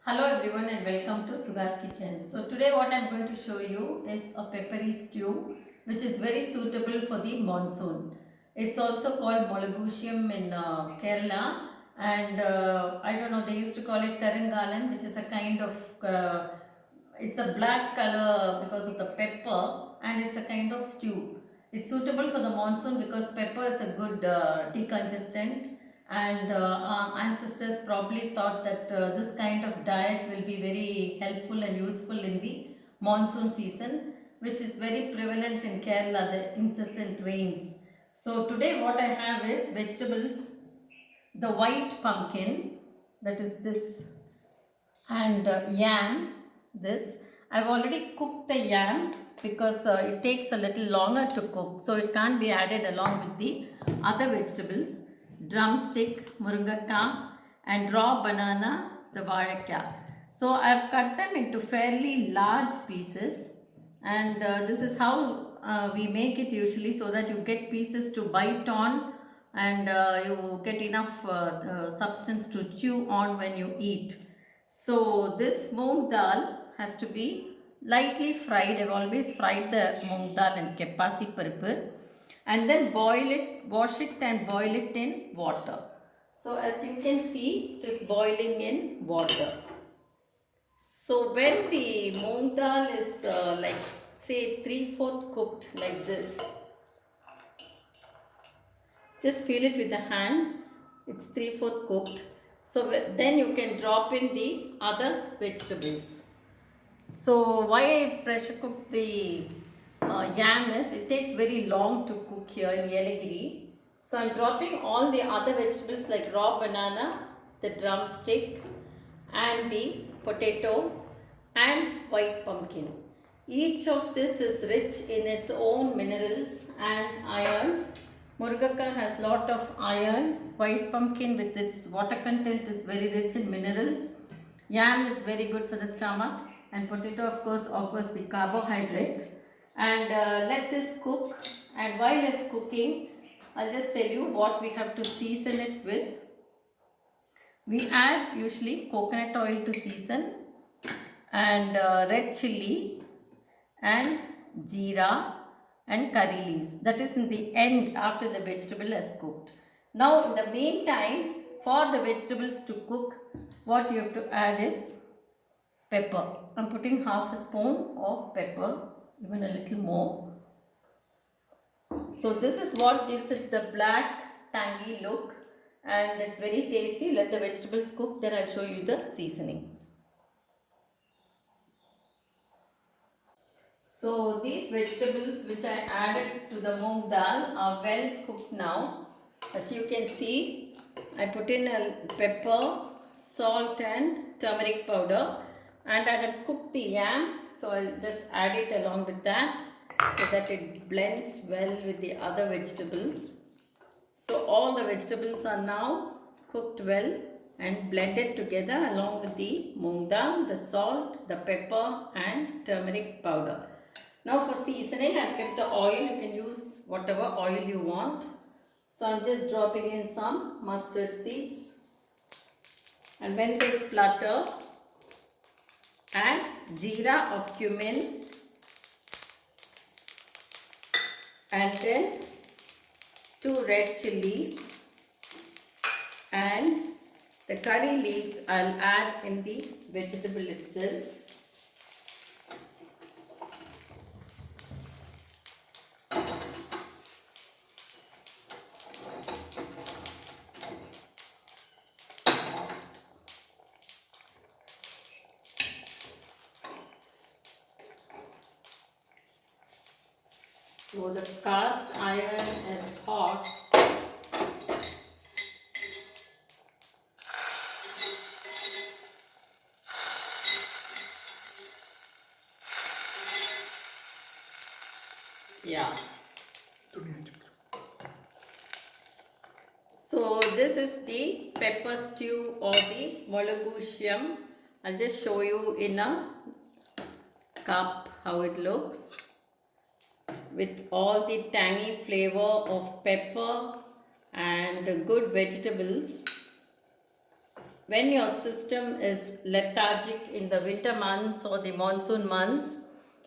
Hello everyone and welcome to Suga's Kitchen. So today what I am going to show you is a peppery stew which is very suitable for the monsoon. It's also called Molagusham in Kerala, and I don't know, they used to call it Karangalan, which is a kind of it's a black color because of the pepper, and it's a kind of stew. It's suitable for the monsoon because pepper is a good decongestant, and our ancestors probably thought that this kind of diet will be very helpful and useful in the monsoon season, which is very prevalent in Kerala, the incessant rains. So today what I have is vegetables, the white pumpkin, that is this, and yam this. I've already cooked the yam because it takes a little longer to cook, so it can't be added along with the other vegetables: drumstick, murungakka, and raw banana, the vaഴക്ക. So I've cut them into fairly large pieces, and this is how we make it usually, so that you get pieces to bite on, and you get enough substance to chew on when you eat. So this moong dal has to be lightly fried. I've always fried the moong dal and kepasi parippu, and then boil it, wash it and boil it in water. So as you can see, it is boiling in water. So when the moong dal is like say 3/4 cooked like this, just feel it with the hand, it's 3/4 cooked. So then you can drop in the other vegetables. So why I pressure cook the yam is it takes very long to cook here in Yelagiri. So I'm dropping all the other vegetables like raw banana, the drumstick, and the potato and white pumpkin. Each of this is rich in its own minerals and iron. Murugakka has lot of iron. White pumpkin with its water content is very rich in minerals. Yam is very good for the stomach, and potato of course offers the carbohydrate. And let this cook, and while it's cooking, I'll just tell you what we have to season it with. We add usually coconut oil to season, and red chilli and jeera and curry leaves. That is in the end after the vegetable has cooked. Now in the meantime, for the vegetables to cook, what you have to add is pepper. I'm putting half a spoon of pepper, even a little more. So this is what gives it the black tangy look, and it's very tasty. Let the vegetables cook, then I'll show you the seasoning. So these vegetables which I added to the moong dal are well cooked now. As you can see, I put in a pepper, salt and turmeric powder, and I had cooked the yam, so I'll just add it along with that so that it blends well with the other vegetables. So all the vegetables are now cooked well and blended together along with the moong dal, the salt, the pepper and turmeric powder. Now for seasoning, I have kept the oil. You can use whatever oil you want. So I am just dropping in some mustard seeds, and when they splutter, add jeera or cumin, and then 2 red chilies, and the curry leaves I'll add in the vegetable itself. So the cast iron is hot. Yeah. So this is the pepper stew or the Molagusham. I'll just show you in a cup how it looks, with all the tangy flavor of pepper and good vegetables. when your system is lethargic in the winter months or the monsoon months,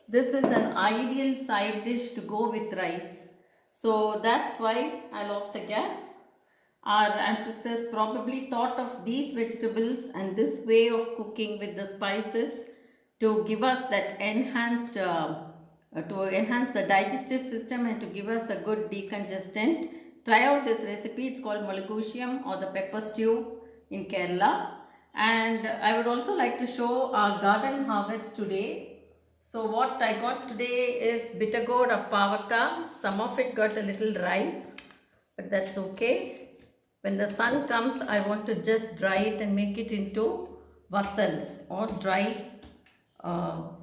this is an ideal side dish to go with rice. So that's why I'll off the gas. Our ancestors probably thought of these vegetables and this way of cooking with the spices to give us that to enhance the digestive system and to give us a good decongestant. Try out this recipe. It's called Malagusiam or the pepper stew in Kerala. And I would also like to show our garden harvest today. So what I got today is bitter gourd of pavaka. Some of it got a little ripe, but that's okay. When the sun comes, I want to just dry it and make it into vathals or dry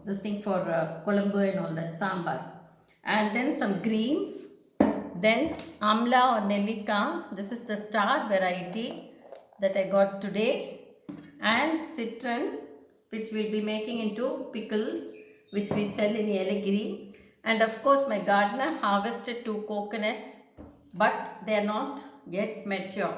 this thing for kolambu and all that, sambar. And then some greens. Then amla or nellika. This is the star variety that I got today. And citron, which we'll be making into pickles, which we sell in Yeligiri. And of course, my gardener harvested 2 coconuts, but they are not yet mature.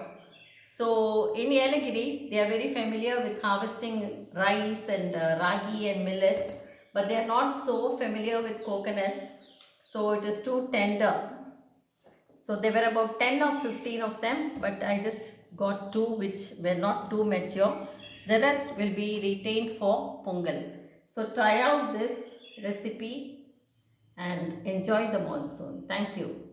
So in Yeligiri, they are very familiar with harvesting rice and ragi and millets, but they are not so familiar with coconuts. So it is too tender. So there were about 10 or 15 of them, but I just got 2 which were not too mature. The rest will be retained for Pongal. So try out this recipe and enjoy the monsoon. Thank you.